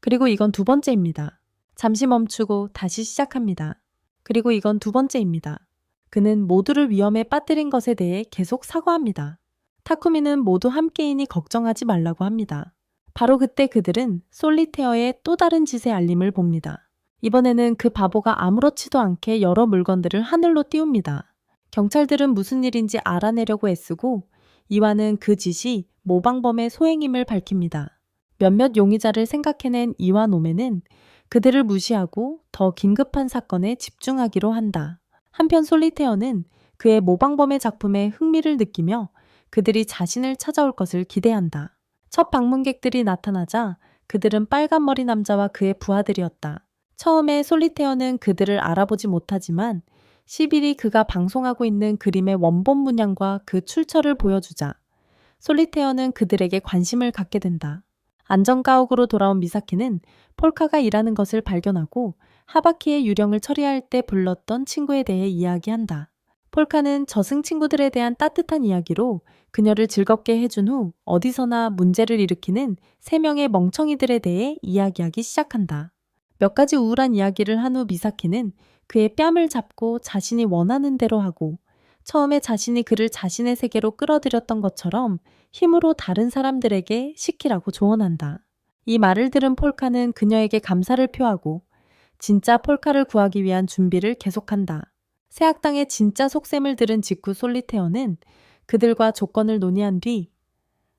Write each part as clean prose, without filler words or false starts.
그리고 이건 두 번째입니다. 잠시 멈추고 다시 시작합니다. 그리고 이건 두 번째입니다. 그는 모두를 위험에 빠뜨린 것에 대해 계속 사과합니다. 타쿠미는 모두 함께이니 걱정하지 말라고 합니다. 바로 그때 그들은 솔리테어의 또 다른 짓의 알림을 봅니다. 이번에는 그 바보가 아무렇지도 않게 여러 물건들을 하늘로 띄웁니다. 경찰들은 무슨 일인지 알아내려고 애쓰고 이와는 그 짓이 모방범의 소행임을 밝힙니다. 몇몇 용의자를 생각해낸 이와 노매는 그들을 무시하고 더 긴급한 사건에 집중하기로 한다. 한편 솔리테어는 그의 모방범의 작품에 흥미를 느끼며 그들이 자신을 찾아올 것을 기대한다. 첫 방문객들이 나타나자 그들은 빨간 머리 남자와 그의 부하들이었다. 처음에 솔리테어는 그들을 알아보지 못하지만 10일이 그가 방송하고 있는 그림의 원본 문양과 그 출처를 보여주자 솔리테어는 그들에게 관심을 갖게 된다. 안전가옥으로 돌아온 미사키는 폴카가 일하는 것을 발견하고 하바키의 유령을 처리할 때 불렀던 친구에 대해 이야기한다. 폴카는 저승 친구들에 대한 따뜻한 이야기로 그녀를 즐겁게 해준 후 어디서나 문제를 일으키는 3명의 멍청이들에 대해 이야기하기 시작한다. 몇 가지 우울한 이야기를 한 후 미사키는 그의 뺨을 잡고 자신이 원하는 대로 하고 처음에 자신이 그를 자신의 세계로 끌어들였던 것처럼 힘으로 다른 사람들에게 시키라고 조언한다. 이 말을 들은 폴카는 그녀에게 감사를 표하고 진짜 폴카를 구하기 위한 준비를 계속한다. 새 악당의 진짜 속셈을 들은 직후 솔리테어는 그들과 조건을 논의한 뒤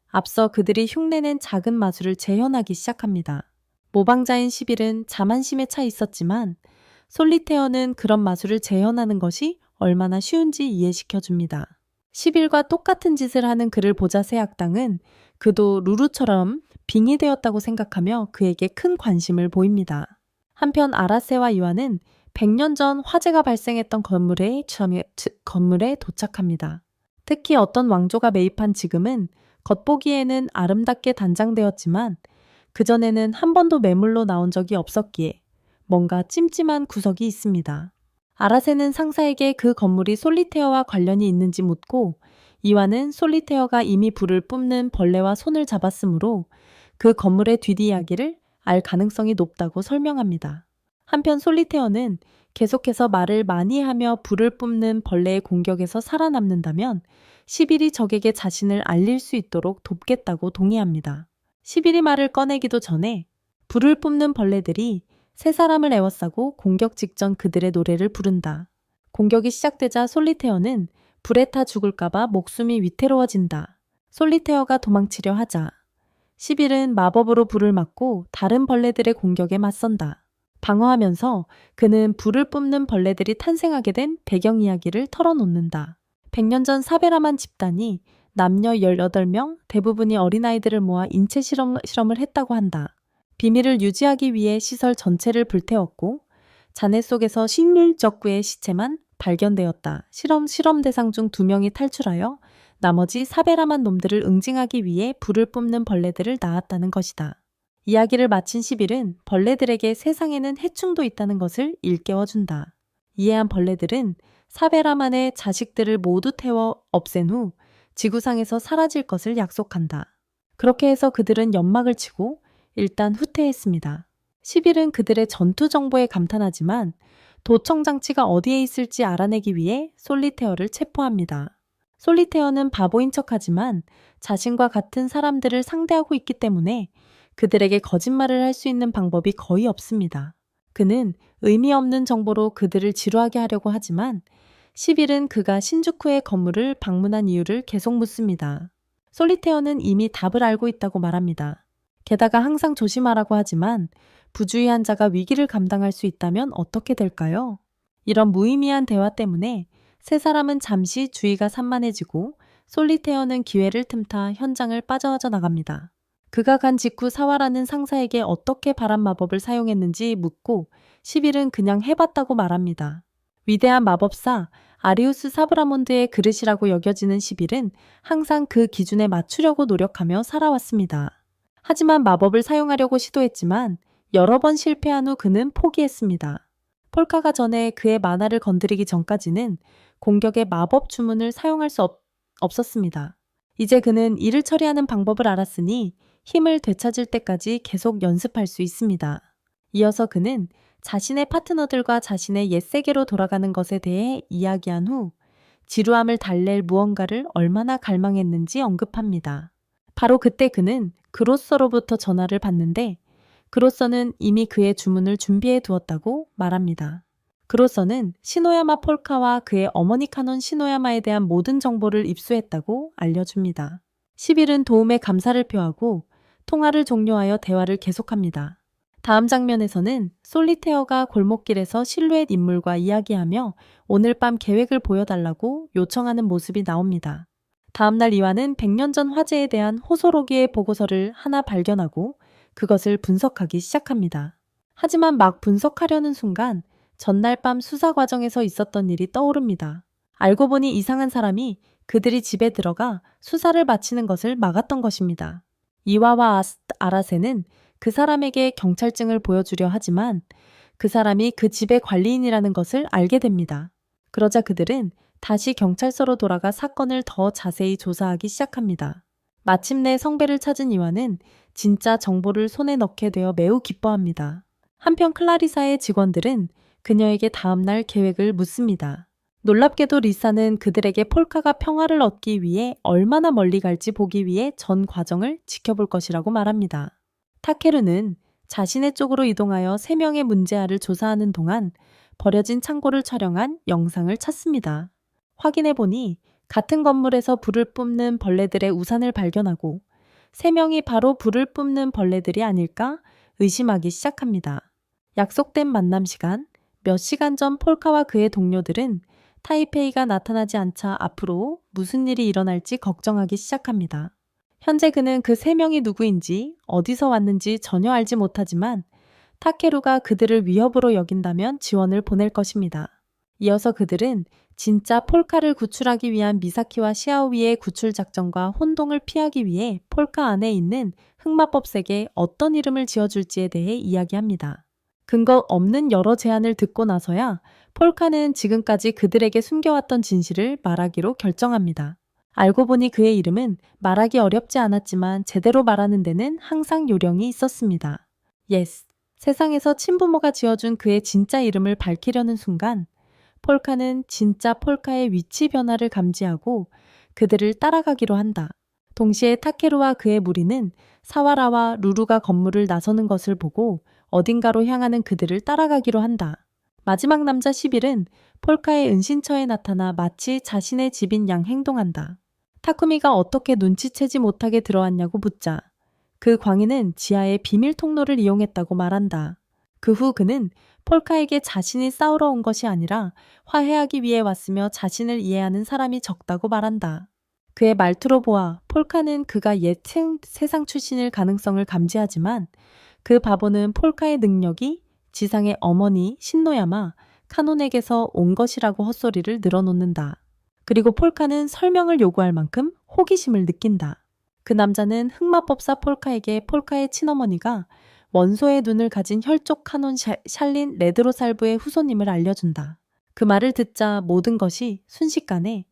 앞서 그들이 흉내낸 작은 마술을 재현하기 시작합니다. 모방자인 11은 자만심에 차 있었지만 솔리테어는 그런 마술을 재현하는 것이 얼마나 쉬운지 이해시켜줍니다. 10일과 똑같은 짓을 하는 그를 보자 새 악당은 그도 루루처럼 빙이 되었다고 생각하며 그에게 큰 관심을 보입니다. 한편 아라세와 이와는 100년 전 화재가 발생했던 건물에 도착합니다. 특히 어떤 왕조가 매입한 지금은 겉보기에는 아름답게 단장되었지만 그전에는 한 번도 매물로 나온 적이 없었기에 뭔가 찜찜한 구석이 있습니다. 아라세는 상사에게 그 건물이 솔리테어와 관련이 있는지 묻고 이와는 솔리테어가 이미 불을 뿜는 벌레와 손을 잡았으므로 그 건물의 뒷이야기를 알 가능성이 높다고 설명합니다. 한편 솔리테어는 계속해서 말을 많이 하며 불을 뿜는 벌레의 공격에서 살아남는다면 10일이 적에게 자신을 알릴 수 있도록 돕겠다고 동의합니다. 10일이 말을 꺼내기도 전에 불을 뿜는 벌레들이 세 사람을 에워싸고 공격 직전 그들의 노래를 부른다. 공격이 시작되자 솔리테어는 불에 타 죽을까봐 목숨이 위태로워진다. 솔리테어가 도망치려 하자 10일은 마법으로 불을 막고 다른 벌레들의 공격에 맞선다. 방어하면서 그는 불을 뿜는 벌레들이 탄생하게 된 배경 이야기를 털어놓는다. 100년 전 사베라만 집단이 남녀 18명, 대부분이 어린아이들을 모아 인체 실험을 했다고 한다. 비밀을 유지하기 위해 시설 전체를 불태웠고 잔해 속에서 식물적구의 시체만 발견되었다. 실험 대상 중 2명이 탈출하여 나머지 사베라만 놈들을 응징하기 위해 불을 뿜는 벌레들을 낳았다는 것이다. 이야기를 마친 10일은 벌레들에게 세상에는 해충도 있다는 것을 일깨워준다. 이해한 벌레들은 사베라만의 자식들을 모두 태워 없앤 후 지구상에서 사라질 것을 약속한다. 그렇게 해서 그들은 연막을 치고 일단 후퇴했습니다. 10일은 그들의 전투 정보에 감탄하지만 도청 장치가 어디에 있을지 알아내기 위해 솔리테어를 체포합니다. 솔리테어는 바보인 척하지만 자신과 같은 사람들을 상대하고 있기 때문에 그들에게 거짓말을 할 수 있는 방법이 거의 없습니다. 그는 의미 없는 정보로 그들을 지루하게 하려고 하지만 10일은 그가 신주쿠의 건물을 방문한 이유를 계속 묻습니다. 솔리테어는 이미 답을 알고 있다고 말합니다. 게다가 항상 조심하라고 하지만 부주의한 자가 위기를 감당할 수 있다면 어떻게 될까요? 이런 무의미한 대화 때문에 세 사람은 잠시 주의가 산만해지고 솔리테어는 기회를 틈타 현장을 빠져나갑니다. 그가 간 직후 사와라는 상사에게 어떻게 바람 마법을 사용했는지 묻고 10일은 그냥 해봤다고 말합니다. 위대한 마법사 아리우스 사브라몬드의 그릇이라고 여겨지는 10일은 항상 그 기준에 맞추려고 노력하며 살아왔습니다. 하지만 마법을 사용하려고 시도했지만 여러 번 실패한 후 그는 포기했습니다. 폴카가 전에 그의 만화를 건드리기 전까지는 공격의 마법 주문을 사용할 수 없었습니다. 이제 그는 일을 처리하는 방법을 알았으니 힘을 되찾을 때까지 계속 연습할 수 있습니다. 이어서 그는 자신의 파트너들과 자신의 옛 세계로 돌아가는 것에 대해 이야기한 후 지루함을 달랠 무언가를 얼마나 갈망했는지 언급합니다. 바로 그때 그는 그로서로부터 전화를 받는데 그로서는 이미 그의 주문을 준비해 두었다고 말합니다. 그로서는 시노야마 폴카와 그의 어머니 카논 시노야마에 대한 모든 정보를 입수했다고 알려줍니다. 10일은 도움에 감사를 표하고 통화를 종료하여 대화를 계속합니다. 다음 장면에서는 솔리테어가 골목길에서 실루엣 인물과 이야기하며 오늘 밤 계획을 보여달라고 요청하는 모습이 나옵니다. 다음날 이완은 100년 전 화재에 대한 호소로기의 보고서를 하나 발견하고 그것을 분석하기 시작합니다. 하지만 막 분석하려는 순간 전날 밤 수사 과정에서 있었던 일이 떠오릅니다. 알고 보니 이상한 사람이 그들이 집에 들어가 수사를 마치는 것을 막았던 것입니다. 이와와 아라세는 그 사람에게 경찰증을 보여주려 하지만 그 사람이 그 집의 관리인이라는 것을 알게 됩니다. 그러자 그들은 다시 경찰서로 돌아가 사건을 더 자세히 조사하기 시작합니다. 마침내 성배를 찾은 이완은 진짜 정보를 손에 넣게 되어 매우 기뻐합니다. 한편 클라리사의 직원들은 그녀에게 다음날 계획을 묻습니다. 놀랍게도 리사는 그들에게 폴카가 평화를 얻기 위해 얼마나 멀리 갈지 보기 위해 전 과정을 지켜볼 것이라고 말합니다. 타케루는 자신의 쪽으로 이동하여 3명의 문제아를 조사하는 동안 버려진 창고를 촬영한 영상을 찾습니다. 확인해보니 같은 건물에서 불을 뿜는 벌레들의 우산을 발견하고 3명이 바로 불을 뿜는 벌레들이 아닐까 의심하기 시작합니다. 약속된 만남 시간, 몇 시간 전 폴카와 그의 동료들은 타이페이가 나타나지 않자 앞으로 무슨 일이 일어날지 걱정하기 시작합니다. 현재 그는 그 3명이 누구인지 어디서 왔는지 전혀 알지 못하지만 타케루가 그들을 위협으로 여긴다면 지원을 보낼 것입니다. 이어서 그들은 진짜 폴카를 구출하기 위한 미사키와 시아오이의 구출 작전과 혼동을 피하기 위해 폴카 안에 있는 흑마법색에 어떤 이름을 지어줄지에 대해 이야기합니다. 근거 없는 여러 제안을 듣고 나서야 폴카는 지금까지 그들에게 숨겨왔던 진실을 말하기로 결정합니다. 알고 보니 그의 이름은 말하기 어렵지 않았지만 제대로 말하는 데는 항상 요령이 있었습니다. 예스. 세상에서 친부모가 지어준 그의 진짜 이름을 밝히려는 순간 폴카는 진짜 폴카의 위치 변화를 감지하고 그들을 따라가기로 한다. 동시에 타케루와 그의 무리는 사와라와 루루가 건물을 나서는 것을 보고 어딘가로 향하는 그들을 따라가기로 한다. 마지막 남자 11은 폴카의 은신처에 나타나 마치 자신의 집인 양 행동한다. 타쿠미가 어떻게 눈치채지 못하게 들어왔냐고 묻자 그 광인은 지하의 비밀 통로를 이용했다고 말한다. 그 후 그는 폴카에게 자신이 싸우러 온 것이 아니라 화해하기 위해 왔으며 자신을 이해하는 사람이 적다고 말한다. 그의 말투로 보아 폴카는 그가 옛 세상 출신일 가능성을 감지하지만 그 바보는 폴카의 능력이 지상의 어머니 신노야마 카논에게서 온 것이라고 헛소리를 늘어놓는다. 그리고 폴카는 설명을 요구할 만큼 호기심을 느낀다. 그 남자는 흑마법사 폴카에게 폴카의 친어머니가 원소의 눈을 가진 혈족 카논 샬린 레드로살브의 후손임을 알려준다. 그 말을 듣자 모든 것이 순식간에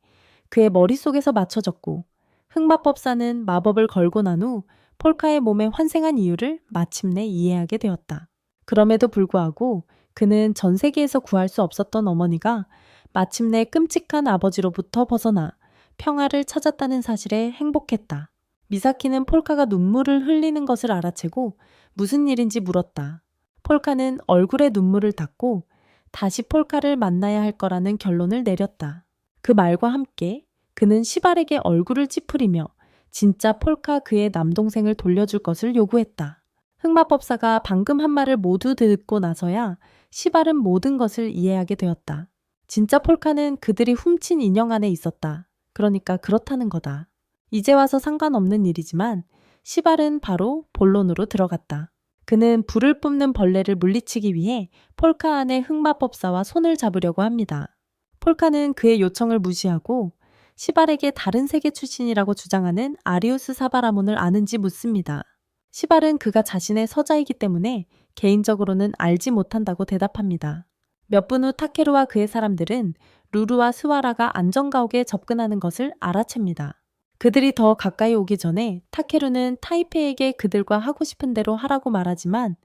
그의 머릿속에서 맞춰졌고 흑마법사는 마법을 걸고 난 후 폴카의 몸에 환생한 이유를 마침내 이해하게 되었다. 그럼에도 불구하고 그는 전 세계에서 구할 수 없었던 어머니가 마침내 끔찍한 아버지로부터 벗어나 평화를 찾았다는 사실에 행복했다. 미사키는 폴카가 눈물을 흘리는 것을 알아채고 무슨 일인지 물었다. 폴카는 얼굴에 눈물을 닦고 다시 폴카를 만나야 할 거라는 결론을 내렸다. 그 말과 함께 그는 시발에게 얼굴을 찌푸리며 진짜 폴카 그의 남동생을 돌려줄 것을 요구했다. 흑마법사가 방금 한 말을 모두 듣고 나서야 시발은 모든 것을 이해하게 되었다. 진짜 폴카는 그들이 훔친 인형 안에 있었다. 그러니까 그렇다는 거다. 이제 와서 상관없는 일이지만 시발은 바로 본론으로 들어갔다. 그는 불을 뿜는 벌레를 물리치기 위해 폴카 안의 흑마법사와 손을 잡으려고 합니다. 폴카는 그의 요청을 무시하고 시발에게 다른 세계 출신이라고 주장하는 아리우스 사바라몬을 아는지 묻습니다. 시발은 그가 자신의 서자이기 때문에 개인적으로는 알지 못한다고 대답합니다. 몇 분 후 타케루와 그의 사람들은 루루와 스와라가 안전가옥에 접근하는 것을 알아챕니다. 그들이 더 가까이 오기 전에 타케루는 타이페이에게 그들과 하고 싶은 대로 하라고 말하지만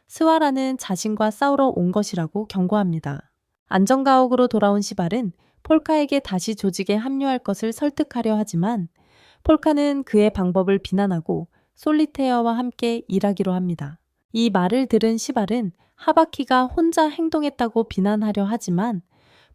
스와라는 자신과 싸우러 온 것이라고 경고합니다. 안전가옥으로 돌아온 시발은 폴카에게 다시 조직에 합류할 것을 설득하려 하지만 폴카는 그의 방법을 비난하고 솔리테어와 함께 일하기로 합니다. 이 말을 들은 시발은 하바키가 혼자 행동했다고 비난하려 하지만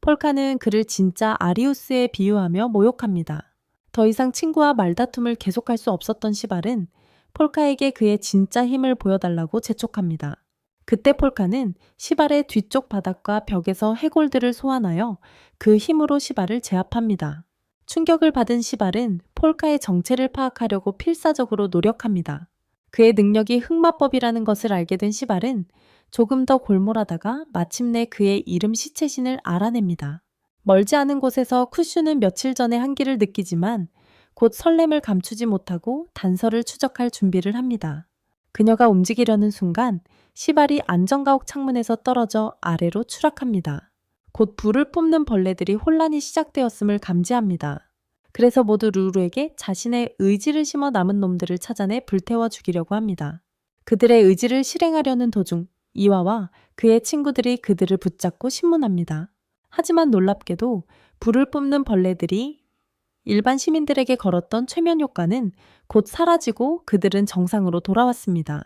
폴카는 그를 진짜 아리우스에 비유하며 모욕합니다. 더 이상 친구와 말다툼을 계속할 수 없었던 시발은 폴카에게 그의 진짜 힘을 보여달라고 재촉합니다. 그때 폴카는 시발의 뒤쪽 바닥과 벽에서 해골들을 소환하여 그 힘으로 시발을 제압합니다. 충격을 받은 시발은 폴카의 정체를 파악하려고 필사적으로 노력합니다. 그의 능력이 흑마법이라는 것을 알게 된 시발은 조금 더 골몰하다가 마침내 그의 이름 시체신을 알아냅니다. 멀지 않은 곳에서 쿠슈는 며칠 전에 한기를 느끼지만 곧 설렘을 감추지 못하고 단서를 추적할 준비를 합니다. 그녀가 움직이려는 순간 시발이 안전가옥 창문에서 떨어져 아래로 추락합니다. 곧 불을 뿜는 벌레들이 혼란이 시작되었음을 감지합니다. 그래서 모두 루루에게 자신의 의지를 심어 남은 놈들을 찾아내 불태워 죽이려고 합니다. 그들의 의지를 실행하려는 도중 이와와 그의 친구들이 그들을 붙잡고 신문합니다. 하지만 놀랍게도 불을 뿜는 벌레들이 일반 시민들에게 걸었던 최면 효과는 곧 사라지고 그들은 정상으로 돌아왔습니다.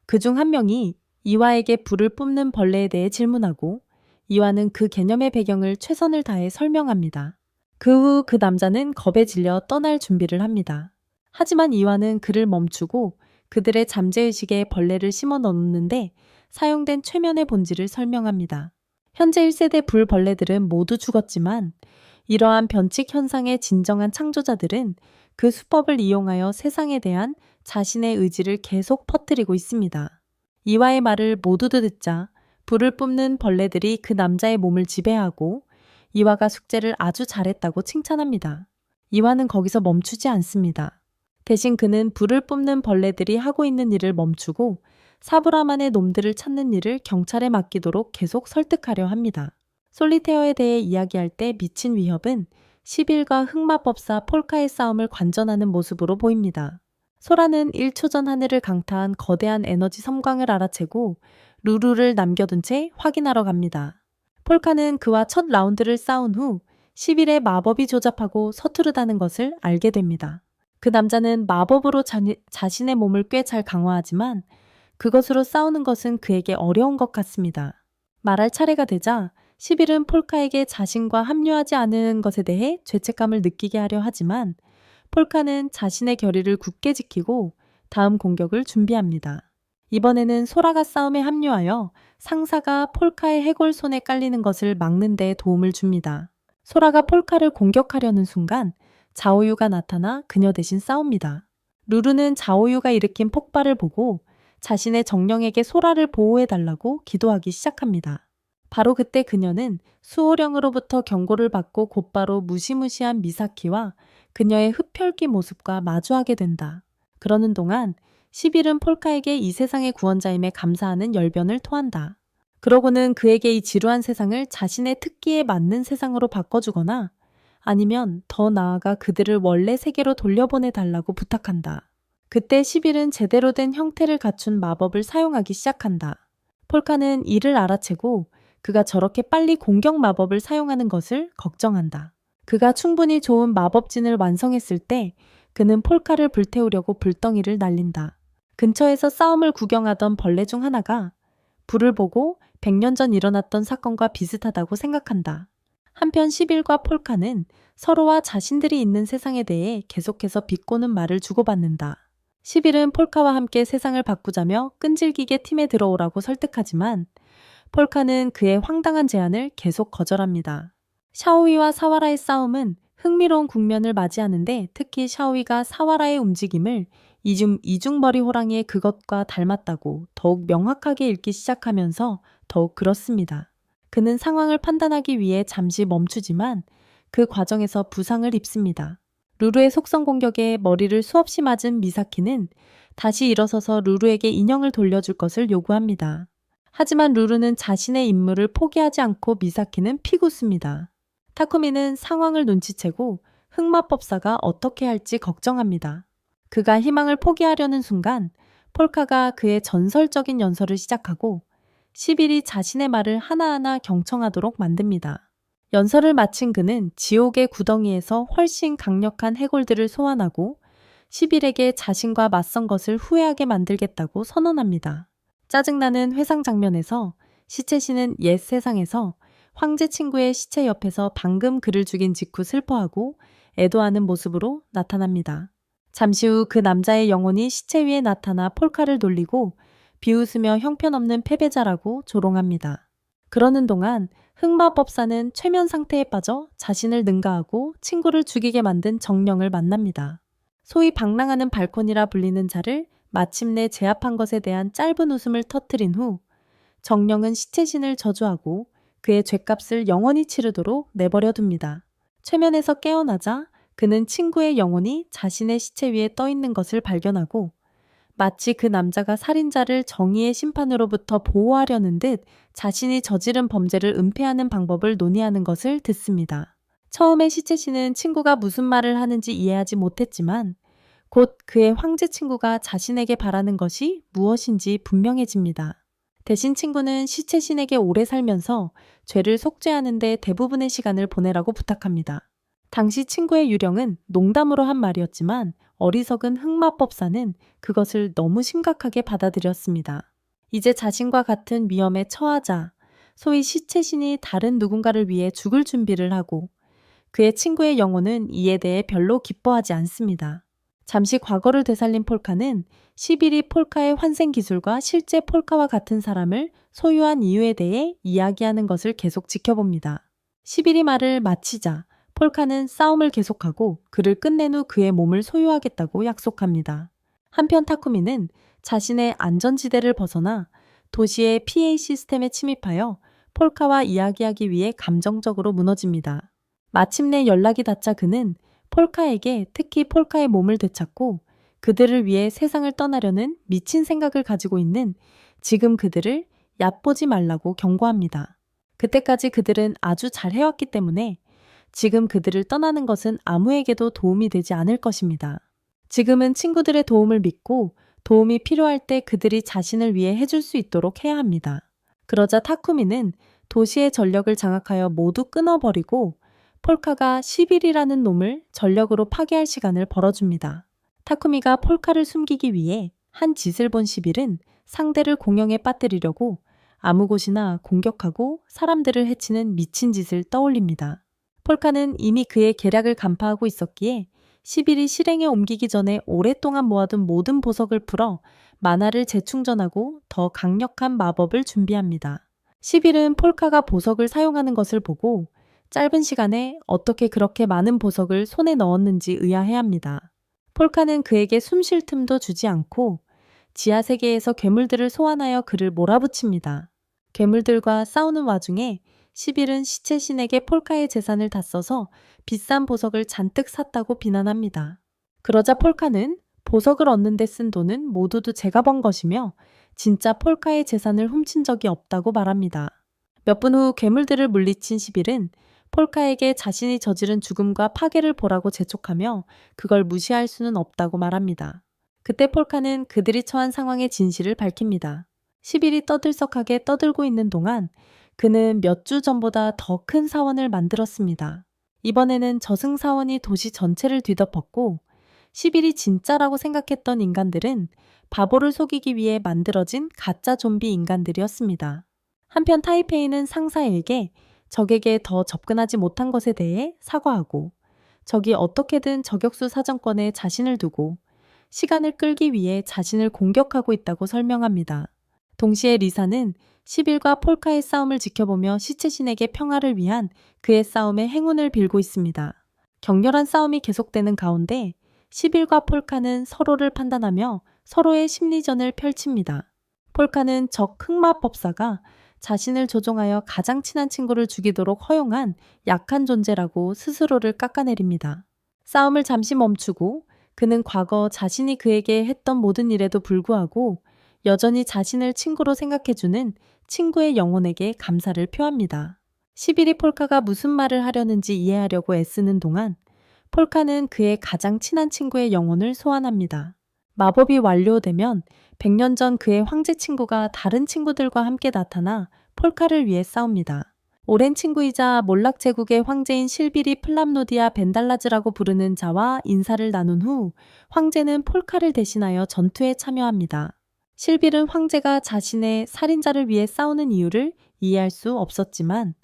그중 한 명이 이와에게 불을 뿜는 벌레에 대해 질문하고 이와는 그 개념의 배경을 최선을 다해 설명합니다. 그 후 그 남자는 겁에 질려 떠날 준비를 합니다. 하지만 이와는 그를 멈추고 그들의 잠재의식에 벌레를 심어 넣는데 사용된 최면의 본질을 설명합니다. 현재 1세대 불벌레들은 모두 죽었지만 이러한 변칙 현상의 진정한 창조자들은 그 수법을 이용하여 세상에 대한 자신의 의지를 계속 퍼뜨리고 있습니다. 이와의 말을 모두 듣자 불을 뿜는 벌레들이 그 남자의 몸을 지배하고 이와가 숙제를 아주 잘했다고 칭찬합니다. 이와는 거기서 멈추지 않습니다. 대신 그는 불을 뿜는 벌레들이 하고 있는 일을 멈추고 사브라만의 놈들을 찾는 일을 경찰에 맡기도록 계속 설득하려 합니다. 솔리테어에 대해 이야기할 때 미친 위협은 11과 흑마법사 폴카의 싸움을 관전하는 모습으로 보입니다. 소라는 1초 전 하늘을 강타한 거대한 에너지 섬광을 알아채고 루루를 남겨둔 채 확인하러 갑니다. 폴카는 그와 첫 라운드를 싸운 후 11의 마법이 조잡하고 서투르다는 것을 알게 됩니다. 그 남자는 마법으로 자신의 몸을 꽤 잘 강화하지만 그것으로 싸우는 것은 그에게 어려운 것 같습니다. 말할 차례가 되자 11은 폴카에게 자신과 합류하지 않은 것에 대해 죄책감을 느끼게 하려 하지만 폴카는 자신의 결의를 굳게 지키고 다음 공격을 준비합니다. 이번에는 소라가 싸움에 합류하여 상사가 폴카의 해골 손에 깔리는 것을 막는 데 도움을 줍니다. 소라가 폴카를 공격하려는 순간 자오유가 나타나 그녀 대신 싸웁니다. 루루는 자오유가 일으킨 폭발을 보고 자신의 정령에게 소라를 보호해달라고 기도하기 시작합니다. 바로 그때 그녀는 수호령으로부터 경고를 받고 곧바로 무시무시한 미사키와 그녀의 흡혈귀 모습과 마주하게 된다. 그러는 동안 11은 폴카에게 이 세상의 구원자임에 감사하는 열변을 토한다. 그러고는 그에게 이 지루한 세상을 자신의 특기에 맞는 세상으로 바꿔주거나 아니면 더 나아가 그들을 원래 세계로 돌려보내달라고 부탁한다. 그때 11은 제대로 된 형태를 갖춘 마법을 사용하기 시작한다. 폴카는 이를 알아채고 그가 저렇게 빨리 공격 마법을 사용하는 것을 걱정한다. 그가 충분히 좋은 마법진을 완성했을 때 그는 폴카를 불태우려고 불덩이를 날린다. 근처에서 싸움을 구경하던 벌레 중 하나가 불을 보고 100년 전 일어났던 사건과 비슷하다고 생각한다. 한편 11과 폴카는 서로와 자신들이 있는 세상에 대해 계속해서 비꼬는 말을 주고받는다. 11은 폴카와 함께 세상을 바꾸자며 끈질기게 팀에 들어오라고 설득하지만 폴카는 그의 황당한 제안을 계속 거절합니다. 샤오이와 사와라의 싸움은 흥미로운 국면을 맞이하는데 특히 샤오이가 사와라의 움직임을 이중머리 호랑이의 그것과 닮았다고 더욱 명확하게 읽기 시작하면서 더욱 그렇습니다. 그는 상황을 판단하기 위해 잠시 멈추지만 그 과정에서 부상을 입습니다. 루루의 속성 공격에 머리를 수없이 맞은 미사키는 다시 일어서서 루루에게 인형을 돌려줄 것을 요구합니다. 하지만 루루는 자신의 임무를 포기하지 않고 미사키는 피고습니다. 타쿠미는 상황을 눈치채고 흑마법사가 어떻게 할지 걱정합니다. 그가 희망을 포기하려는 순간 폴카가 그의 전설적인 연설을 시작하고 10일이 자신의 말을 하나하나 경청하도록 만듭니다. 연설을 마친 그는 지옥의 구덩이에서 훨씬 강력한 해골들을 소환하고 10일에게 자신과 맞선 것을 후회하게 만들겠다고 선언합니다. 짜증나는 회상 장면에서 시체신은 옛 세상에서 황제 친구의 시체 옆에서 방금 그를 죽인 직후 슬퍼하고 애도하는 모습으로 나타납니다. 잠시 후 그 남자의 영혼이 시체 위에 나타나 폴카를 놀리고 비웃으며 형편없는 패배자라고 조롱합니다. 그러는 동안 흑마법사는 최면 상태에 빠져 자신을 능가하고 친구를 죽이게 만든 정령을 만납니다. 소위 방랑하는 발콘이라 불리는 자를 마침내 제압한 것에 대한 짧은 웃음을 터뜨린 후 정령은 시체신을 저주하고 그의 죗값을 영원히 치르도록 내버려 둡니다. 최면에서 깨어나자 그는 친구의 영혼이 자신의 시체 위에 떠 있는 것을 발견하고 마치 그 남자가 살인자를 정의의 심판으로부터 보호하려는 듯 자신이 저지른 범죄를 은폐하는 방법을 논의하는 것을 듣습니다. 처음에 시체신은 친구가 무슨 말을 하는지 이해하지 못했지만 곧 그의 황제 친구가 자신에게 바라는 것이 무엇인지 분명해집니다. 대신 친구는 시체신에게 오래 살면서 죄를 속죄하는 데 대부분의 시간을 보내라고 부탁합니다. 당시 친구의 유령은 농담으로 한 말이었지만 어리석은 흑마법사는 그것을 너무 심각하게 받아들였습니다. 이제 자신과 같은 위험에 처하자 소위 시체신이 다른 누군가를 위해 죽을 준비를 하고 그의 친구의 영혼은 이에 대해 별로 기뻐하지 않습니다. 잠시 과거를 되살린 폴카는 10일이 폴카의 환생 기술과 실제 폴카와 같은 사람을 소유한 이유에 대해 이야기하는 것을 계속 지켜봅니다. 10일이 말을 마치자 폴카는 싸움을 계속하고 그를 끝낸 후 그의 몸을 소유하겠다고 약속합니다. 한편 타쿠미는 자신의 안전지대를 벗어나 도시의 PA 시스템에 침입하여 폴카와 이야기하기 위해 감정적으로 무너집니다. 마침내 연락이 닿자 그는 폴카에게 특히 폴카의 몸을 되찾고 그들을 위해 세상을 떠나려는 미친 생각을 가지고 있는 지금 그들을 얕보지 말라고 경고합니다. 그때까지 그들은 아주 잘 해왔기 때문에 지금 그들을 떠나는 것은 아무에게도 도움이 되지 않을 것입니다. 지금은 친구들의 도움을 믿고 도움이 필요할 때 그들이 자신을 위해 해줄 수 있도록 해야 합니다. 그러자 타쿠미는 도시의 전력을 장악하여 모두 끊어버리고 폴카가 10일이라는 놈을 전력으로 파괴할 시간을 벌어줍니다. 타쿠미가 폴카를 숨기기 위해 한 짓을 본 10일은 상대를 공영에 빠뜨리려고 아무 곳이나 공격하고 사람들을 해치는 미친 짓을 떠올립니다. 폴카는 이미 그의 계략을 간파하고 있었기에 10일이 실행에 옮기기 전에 오랫동안 모아둔 모든 보석을 풀어 만화를 재충전하고 더 강력한 마법을 준비합니다. 10일은 폴카가 보석을 사용하는 것을 보고 짧은 시간에 어떻게 그렇게 많은 보석을 손에 넣었는지 의아해합니다. 폴카는 그에게 숨 쉴 틈도 주지 않고 지하 세계에서 괴물들을 소환하여 그를 몰아붙입니다. 괴물들과 싸우는 와중에 10일은 시체신에게 폴카의 재산을 다 써서 비싼 보석을 잔뜩 샀다고 비난합니다. 그러자 폴카는 보석을 얻는 데 쓴 돈은 모두 제가 번 것이며 진짜 폴카의 재산을 훔친 적이 없다고 말합니다. 몇 분 후 괴물들을 물리친 10일은 폴카에게 자신이 저지른 죽음과 파괴를 보라고 재촉하며 그걸 무시할 수는 없다고 말합니다. 그때 폴카는 그들이 처한 상황의 진실을 밝힙니다. 10일이 떠들썩하게 떠들고 있는 동안 그는 몇 주 전보다 더 큰 사원을 만들었습니다. 이번에는 저승사원이 도시 전체를 뒤덮었고 10일이 진짜라고 생각했던 인간들은 바보를 속이기 위해 만들어진 가짜 좀비 인간들이었습니다. 한편 타이페이는 상사에게 적에게 더 접근하지 못한 것에 대해 사과하고 적이 어떻게든 저격수 사정권에 자신을 두고 시간을 끌기 위해 자신을 공격하고 있다고 설명합니다. 동시에 리사는 10일과 폴카의 싸움을 지켜보며 시체신에게 평화를 위한 그의 싸움에 행운을 빌고 있습니다. 격렬한 싸움이 계속되는 가운데 10일과 폴카는 서로를 판단하며 서로의 심리전을 펼칩니다. 폴카는 적 흑마법사가 자신을 조종하여 가장 친한 친구를 죽이도록 허용한 약한 존재라고 스스로를 깎아내립니다. 싸움을 잠시 멈추고 그는 과거 자신이 그에게 했던 모든 일에도 불구하고 여전히 자신을 친구로 생각해주는 친구의 영혼에게 감사를 표합니다. 10일이 폴카가 무슨 말을 하려는지 이해하려고 애쓰는 동안 폴카는 그의 가장 친한 친구의 영혼을 소환합니다. 마법이 완료되면 100년 전 그의 황제 친구가 다른 친구들과 함께 나타나 폴카를 위해 싸웁니다. 오랜 친구이자 몰락 제국의 황제인 실비리 플랍노디아 벤달라즈라고 부르는 자와 인사를 나눈 후 황제는 폴카를 대신하여 전투에 참여합니다. 실빌은 황제가 자신의 살인자를 위해 싸우는 이유를 이해할 수 없었지만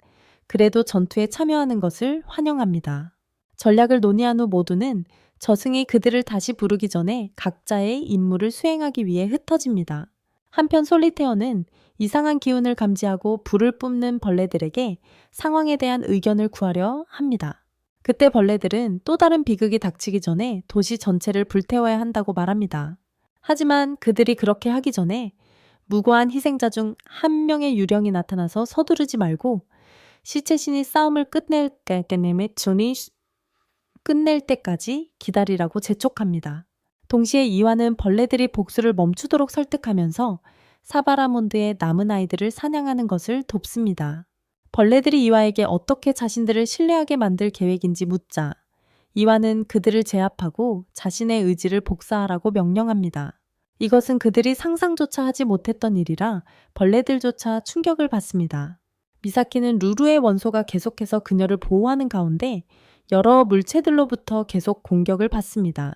그래도 전투에 참여하는 것을 환영합니다. 전략을 논의한 후 모두는 저승이 그들을 다시 부르기 전에 각자의 임무를 수행하기 위해 흩어집니다. 한편 솔리테어는 이상한 기운을 감지하고 불을 뿜는 벌레들에게 상황에 대한 의견을 구하려 합니다. 그때 벌레들은 또 다른 비극이 닥치기 전에 도시 전체를 불태워야 한다고 말합니다. 하지만 그들이 그렇게 하기 전에 무고한 희생자 중 한 명의 유령이 나타나서 서두르지 말고 시체신이 싸움을 끝낼 때까지 기다리라고 재촉합니다. 동시에 이와는 벌레들이 복수를 멈추도록 설득하면서 사바라몬드의 남은 아이들을 사냥하는 것을 돕습니다. 벌레들이 이와에게 어떻게 자신들을 신뢰하게 만들 계획인지 묻자 이와는 그들을 제압하고 자신의 의지를 복사하라고 명령합니다. 이것은 그들이 상상조차 하지 못했던 일이라 벌레들조차 충격을 받습니다. 미사키는 루루의 원소가 계속해서 그녀를 보호하는 가운데 여러 물체들로부터 계속 공격을 받습니다.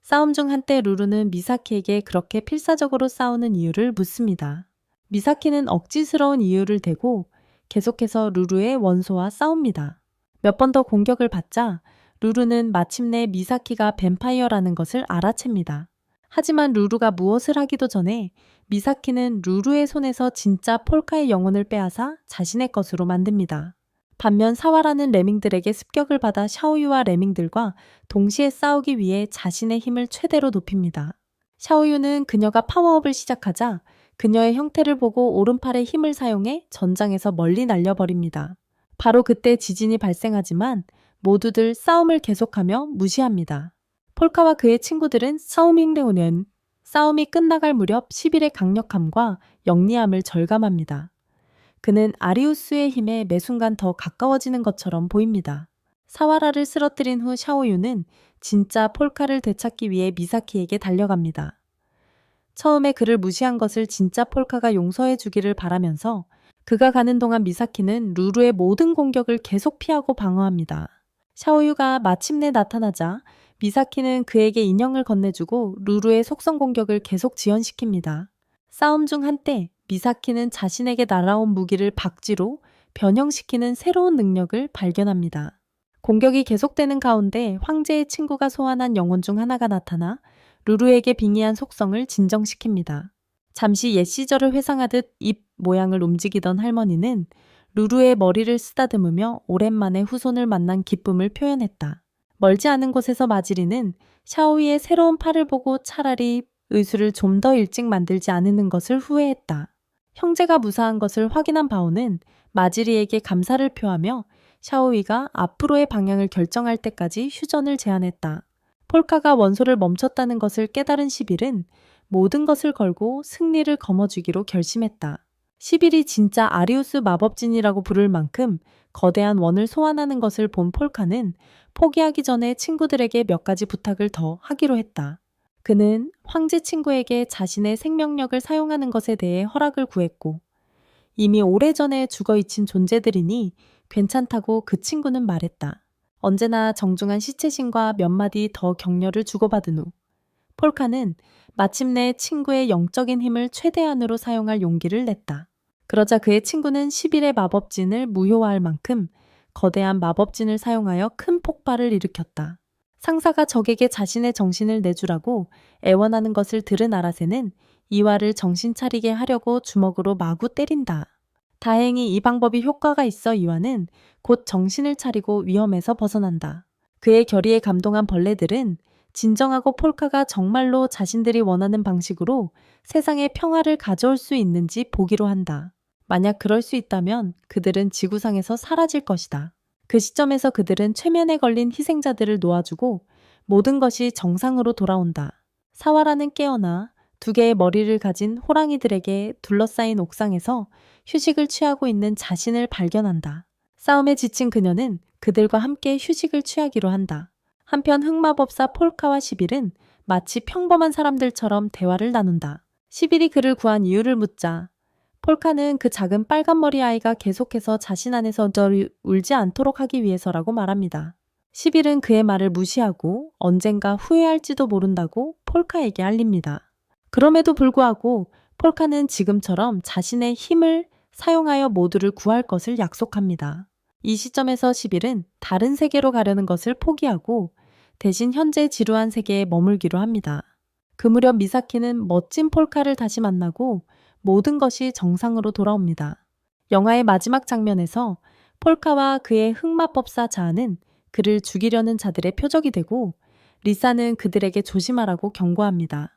싸움 중 한때 루루는 미사키에게 그렇게 필사적으로 싸우는 이유를 묻습니다. 미사키는 억지스러운 이유를 대고 계속해서 루루의 원소와 싸웁니다. 몇 번 더 공격을 받자 루루는 마침내 미사키가 뱀파이어라는 것을 알아챕니다. 하지만 루루가 무엇을 하기도 전에 미사키는 루루의 손에서 진짜 폴카의 영혼을 빼앗아 자신의 것으로 만듭니다. 반면 사와라는 레밍들에게 습격을 받아 샤오유와 레밍들과 동시에 싸우기 위해 자신의 힘을 최대로 높입니다. 샤오유는 그녀가 파워업을 시작하자 그녀의 형태를 보고 오른팔의 힘을 사용해 전장에서 멀리 날려버립니다. 바로 그때 지진이 발생하지만 모두들 싸움을 계속하며 무시합니다. 폴카와 그의 친구들은 싸움이 끝나갈 무렵 10일의 강력함과 영리함을 절감합니다. 그는 아리우스의 힘에 매 순간 더 가까워지는 것처럼 보입니다. 사와라를 쓰러뜨린 후 샤오유는 진짜 폴카를 되찾기 위해 미사키에게 달려갑니다. 처음에 그를 무시한 것을 진짜 폴카가 용서해 주기를 바라면서 그가 가는 동안 미사키는 루루의 모든 공격을 계속 피하고 방어합니다. 샤오유가 마침내 나타나자 미사키는 그에게 인형을 건네주고 루루의 속성 공격을 계속 지연시킵니다. 싸움 중 한때 미사키는 자신에게 날아온 무기를 박쥐로 변형시키는 새로운 능력을 발견합니다. 공격이 계속되는 가운데 황제의 친구가 소환한 영혼 중 하나가 나타나 루루에게 빙의한 속성을 진정시킵니다. 잠시 옛 시절을 회상하듯 입 모양을 움직이던 할머니는 루루의 머리를 쓰다듬으며 오랜만에 후손을 만난 기쁨을 표현했다. 멀지 않은 곳에서 마지리는 샤오이의 새로운 팔을 보고 차라리 의수를 좀 더 일찍 만들지 않는 것을 후회했다. 형제가 무사한 것을 확인한 바오는 마지리에게 감사를 표하며 샤오이가 앞으로의 방향을 결정할 때까지 휴전을 제안했다. 폴카가 원소를 멈췄다는 것을 깨달은 시빌은 모든 것을 걸고 승리를 거머쥐기로 결심했다. 시빌이 진짜 아리우스 마법진이라고 부를 만큼 거대한 원을 소환하는 것을 본 폴카는 포기하기 전에 친구들에게 몇 가지 부탁을 더 하기로 했다. 그는 황제 친구에게 자신의 생명력을 사용하는 것에 대해 허락을 구했고 이미 오래전에 죽어있친 존재들이니 괜찮다고 그 친구는 말했다. 언제나 정중한 시체신과 몇 마디 더 격려를 주고받은 후 폴카는 마침내 친구의 영적인 힘을 최대한으로 사용할 용기를 냈다. 그러자 그의 친구는 10일의 마법진을 무효화할 만큼 거대한 마법진을 사용하여 큰 폭발을 일으켰다. 상사가 적에게 자신의 정신을 내주라고 애원하는 것을 들은 아라세는 이와를 정신 차리게 하려고 주먹으로 마구 때린다. 다행히 이 방법이 효과가 있어 이와는 곧 정신을 차리고 위험에서 벗어난다. 그의 결의에 감동한 벌레들은 진정하고 폴카가 정말로 자신들이 원하는 방식으로 세상에 평화를 가져올 수 있는지 보기로 한다. 만약 그럴 수 있다면 그들은 지구상에서 사라질 것이다. 그 시점에서 그들은 최면에 걸린 희생자들을 놓아주고 모든 것이 정상으로 돌아온다. 사와라는 깨어나 2개의 머리를 가진 호랑이들에게 둘러싸인 옥상에서 휴식을 취하고 있는 자신을 발견한다. 싸움에 지친 그녀는 그들과 함께 휴식을 취하기로 한다. 한편 흑마법사 폴카와 11은 마치 평범한 사람들처럼 대화를 나눈다. 11이 그를 구한 이유를 묻자 폴카는 그 작은 빨간 머리 아이가 계속해서 자신 안에서 울지 않도록 하기 위해서라고 말합니다. 11은 그의 말을 무시하고 언젠가 후회할지도 모른다고 폴카에게 알립니다. 그럼에도 불구하고 폴카는 지금처럼 자신의 힘을 사용하여 모두를 구할 것을 약속합니다. 이 시점에서 11은 다른 세계로 가려는 것을 포기하고 대신 현재 지루한 세계에 머물기로 합니다. 그 무렵 미사키는 멋진 폴카를 다시 만나고 모든 것이 정상으로 돌아옵니다. 영화의 마지막 장면에서 폴카와 그의 흑마법사 자아는 그를 죽이려는 자들의 표적이 되고 리사는 그들에게 조심하라고 경고합니다.